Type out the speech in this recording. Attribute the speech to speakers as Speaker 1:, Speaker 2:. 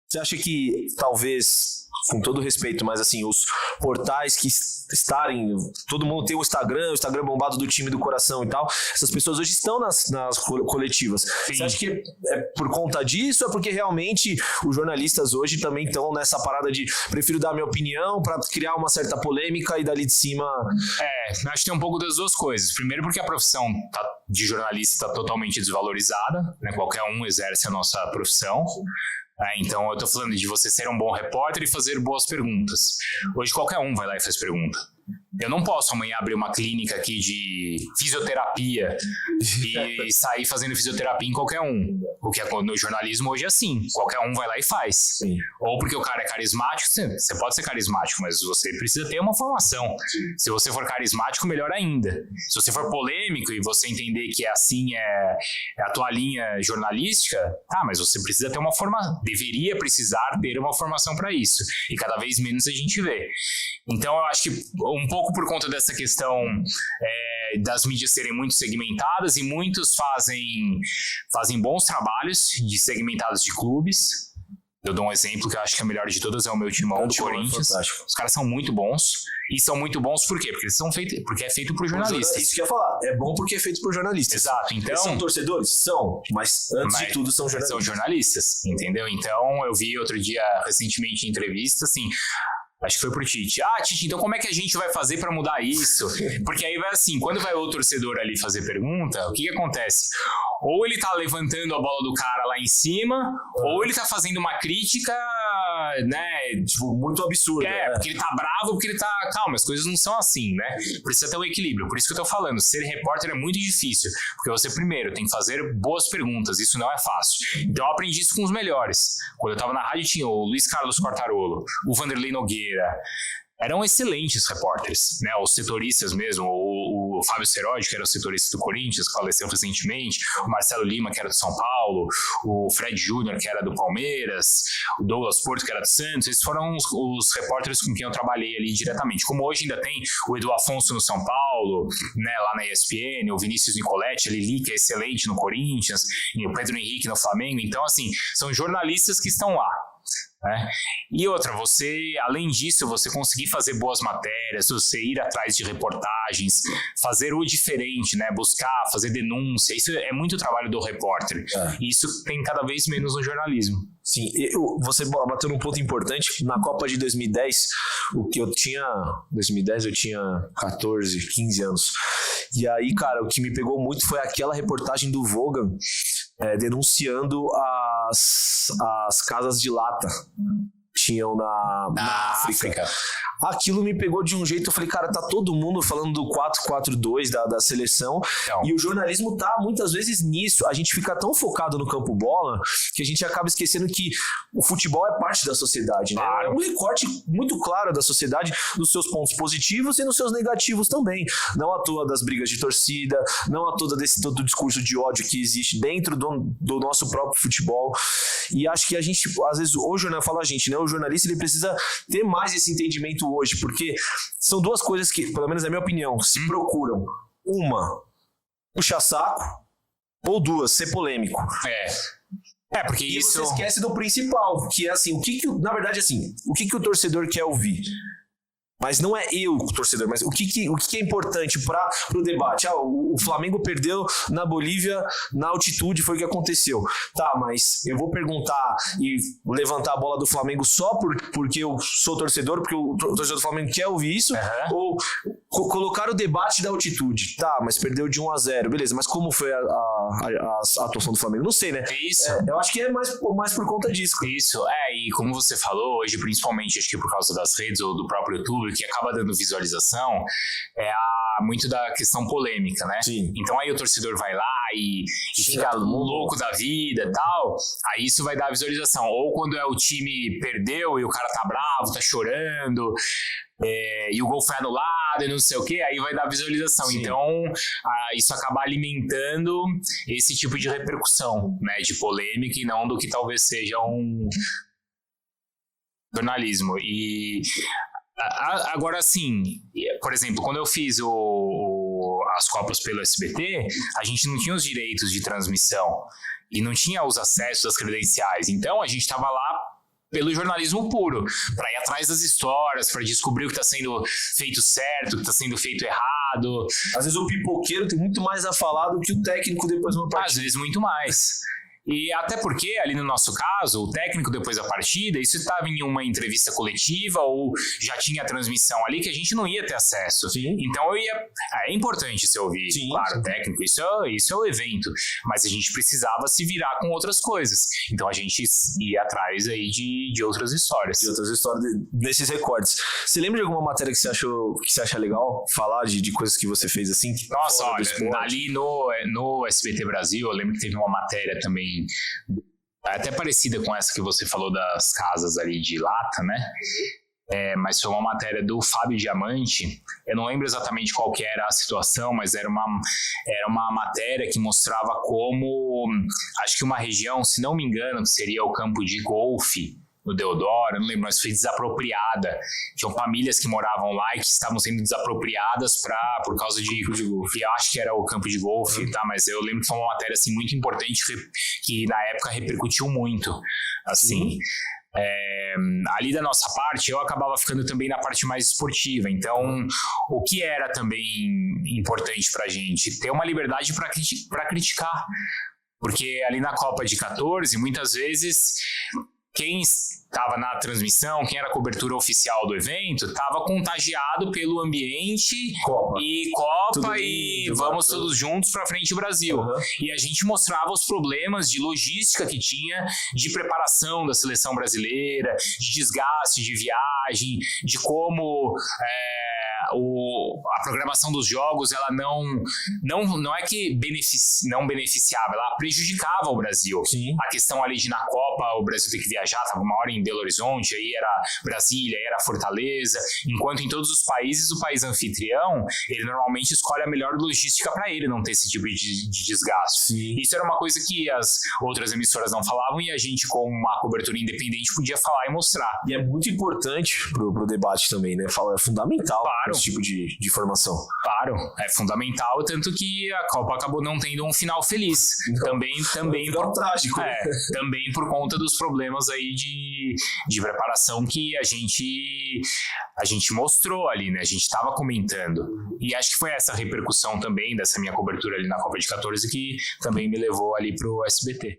Speaker 1: Você acha que, talvez, com todo respeito, mas assim, os portais que estarem, todo mundo tem o Instagram bombado do time do coração e tal, essas pessoas hoje estão nas coletivas.
Speaker 2: Sim.
Speaker 1: Você acha que é por conta disso ou é porque realmente os jornalistas hoje também estão nessa parada de prefiro dar minha opinião para criar uma certa polêmica e dali de cima...
Speaker 2: Acho que tem um pouco das duas coisas. Primeiro porque a profissão de jornalista está totalmente desvalorizada, né? Qualquer um exerce a nossa profissão. Então eu tô falando de você ser um bom repórter e fazer boas perguntas. Hoje qualquer um vai lá e faz pergunta. Eu não posso amanhã abrir uma clínica aqui de fisioterapia e sair fazendo fisioterapia em qualquer um. O que é no jornalismo hoje é assim, qualquer um vai lá e faz.
Speaker 1: Sim.
Speaker 2: Ou porque o cara é carismático, você pode ser carismático, mas você precisa ter uma formação. Se você for carismático, melhor ainda. Se você for polêmico e você entender que assim é a tua linha jornalística, mas você precisa ter uma formação, deveria precisar ter uma formação para isso. E cada vez menos a gente vê. Então eu acho que um pouco por conta dessa questão das mídias serem muito segmentadas e muitos fazem bons trabalhos de segmentados de clubes. Eu dou um exemplo que eu acho que é o melhor de todas, é o meu timão do Corinthians. Os caras são muito bons. E são muito bons por quê? Porque é feito por jornalistas.
Speaker 1: Isso que eu ia falar. É bom porque é feito por jornalistas.
Speaker 2: Exato. Então,
Speaker 1: eles são torcedores? São. Mas antes de tudo são jornalistas.
Speaker 2: São jornalistas, entendeu? Então eu vi outro dia, recentemente, em entrevista, assim... Acho que foi pro Tite. Tite, então como é que a gente vai fazer pra mudar isso? Porque aí vai assim, quando vai o torcedor ali fazer pergunta, o que acontece? Ou ele tá levantando a bola do cara lá em cima, ou ele tá fazendo uma crítica, né, tipo, muito absurda. Porque ele tá bravo, porque ele tá... Calma, as coisas não são assim, né? Precisa ter um equilíbrio. Por isso que eu tô falando, ser repórter é muito difícil. Porque você, primeiro, tem que fazer boas perguntas. Isso não é fácil. Então eu aprendi isso com os melhores. Quando eu tava na rádio tinha o Luiz Carlos Quartarolo, o Vanderlei Nogueira. Eram excelentes repórteres, né? Os setoristas mesmo, o Fábio Seródio, que era o setorista do Corinthians, que faleceu recentemente, o Marcelo Lima, que era do São Paulo, o Fred Júnior, que era do Palmeiras, o Douglas Porto, que era do Santos. Esses foram os repórteres com quem eu trabalhei ali diretamente. Como hoje ainda tem o Edu Afonso no São Paulo, né, lá na ESPN, o Vinícius Nicoletti, a Lili, que é excelente no Corinthians, e o Pedro Henrique no Flamengo. Então, assim, são jornalistas que estão lá. Né? E outra, você, além disso, você conseguir fazer boas matérias, você ir atrás de reportagens, fazer o diferente, né? Buscar, fazer denúncia, isso é muito trabalho do repórter. E isso tem cada vez menos no jornalismo.
Speaker 1: Sim, você bateu num ponto importante. Na Copa de 2010, o que eu tinha... 2010 eu tinha 14, 15 anos. E aí, cara, o que me pegou muito foi aquela reportagem do Vogan denunciando as casas de lata que tinham na África. Aquilo me pegou de um jeito, eu falei, cara, tá todo mundo falando do 4-4-2 da seleção, então, e o jornalismo tá muitas vezes nisso. A gente fica tão focado no campo bola que a gente acaba esquecendo que o futebol é parte da sociedade, né? É um recorte muito claro da sociedade, dos seus pontos positivos e nos seus negativos também. Não à toa das brigas de torcida, não à toa desse todo o discurso de ódio que existe dentro do nosso próprio futebol. E acho que a gente, às vezes, o jornalista ele precisa ter mais esse entendimento hoje, porque são duas coisas que, pelo menos na minha opinião, se procuram. Uma, puxar saco, ou duas, ser polêmico.
Speaker 2: Porque
Speaker 1: e
Speaker 2: isso...
Speaker 1: você esquece do principal, que é assim, o que o que o torcedor quer ouvir? Mas não é eu, o torcedor, mas o que é importante para o debate? O Flamengo perdeu na Bolívia, na altitude, foi o que aconteceu. Tá, mas eu vou perguntar e levantar a bola do Flamengo só porque eu sou torcedor, porque o torcedor do Flamengo quer ouvir isso? Ou colocar o debate da altitude? Tá, mas perdeu de 1-0, beleza, mas como foi a atuação do Flamengo? Não sei, né?
Speaker 2: Isso.
Speaker 1: Eu acho que é mais por conta disso.
Speaker 2: Isso, e como você falou, hoje, principalmente, acho que por causa das redes ou do próprio YouTube, que acaba dando visualização, muito da questão polêmica, né?
Speaker 1: Sim.
Speaker 2: Então aí o torcedor vai lá e fica louco da vida e tal, aí isso vai dar visualização. Ou quando o time perdeu e o cara tá bravo, tá chorando, e o gol foi anulado e não sei o que, aí vai dar visualização. Sim. Então isso acaba alimentando esse tipo de repercussão, né, de polêmica, e não do que talvez seja um jornalismo. E agora, assim, por exemplo, quando eu fiz as Copas pelo SBT, a gente não tinha os direitos de transmissão e não tinha os acessos às credenciais. Então, a gente estava lá pelo jornalismo puro, para ir atrás das histórias, para descobrir o que está sendo feito certo, o que está sendo feito errado.
Speaker 1: Às vezes o pipoqueiro tem muito mais a falar do que o técnico depois de uma partida.
Speaker 2: Às vezes muito mais. E até porque, ali no nosso caso, o técnico depois da partida, isso estava em uma entrevista coletiva ou já tinha a transmissão ali que a gente não ia ter acesso.
Speaker 1: Sim.
Speaker 2: Então é importante se ouvir,
Speaker 1: sim,
Speaker 2: claro,
Speaker 1: sim.
Speaker 2: técnico, isso é o evento, mas a gente precisava se virar com outras coisas. Então a gente ia atrás aí de outras histórias.
Speaker 1: De outras histórias desses recortes. Você lembra de alguma matéria que você acha legal falar de coisas que você fez assim?
Speaker 2: Nossa, olha, ali no SBT Brasil, eu lembro que teve uma matéria também até parecida com essa que você falou das casas ali de lata, né? Mas foi uma matéria do Fábio Diamante. Eu não lembro exatamente qual que era a situação, mas era uma matéria que mostrava como, acho que uma região, se não me engano, que seria o campo de golfe no Deodoro, eu não lembro, mas foi desapropriada. Tinham famílias que moravam lá e que estavam sendo desapropriadas por causa de golfe. Eu acho que era o campo de golfe, tá? Mas eu lembro que foi uma matéria assim, muito importante que na época repercutiu muito. Assim, ali da nossa parte, eu acabava ficando também na parte mais esportiva. Então, o que era também importante pra gente? Ter uma liberdade para criticar. Porque ali na Copa de 14, muitas vezes, quem estava na transmissão, quem era a cobertura oficial do evento, estava contagiado pelo ambiente Copa e vamos todos juntos para frente Brasil.
Speaker 1: Uhum.
Speaker 2: E a gente mostrava os problemas de logística que tinha, de preparação da seleção brasileira, de desgaste de viagem, de como a programação dos jogos ela não é que não beneficiava, ela prejudicava o Brasil.
Speaker 1: Sim.
Speaker 2: A questão ali de na Copa o Brasil ter que viajar, estava uma hora em Belo Horizonte, aí era Brasília, aí era Fortaleza, enquanto em todos os países o país anfitrião, ele normalmente escolhe a melhor logística para ele não ter esse tipo de desgaste.
Speaker 1: Sim.
Speaker 2: Isso era uma coisa que as outras emissoras não falavam e a gente, com uma cobertura independente, podia falar e mostrar.
Speaker 1: E é muito importante pro debate também, né? É fundamental,
Speaker 2: claro,
Speaker 1: esse tipo de informação.
Speaker 2: Claro, é fundamental, tanto que a Copa acabou não tendo um final feliz.
Speaker 1: Então,
Speaker 2: também
Speaker 1: trágico.
Speaker 2: Também por conta dos problemas aí de preparação que a gente mostrou ali, né? A gente estava comentando. E acho que foi essa repercussão também dessa minha cobertura ali na Copa de 14 que também me levou ali pro SBT.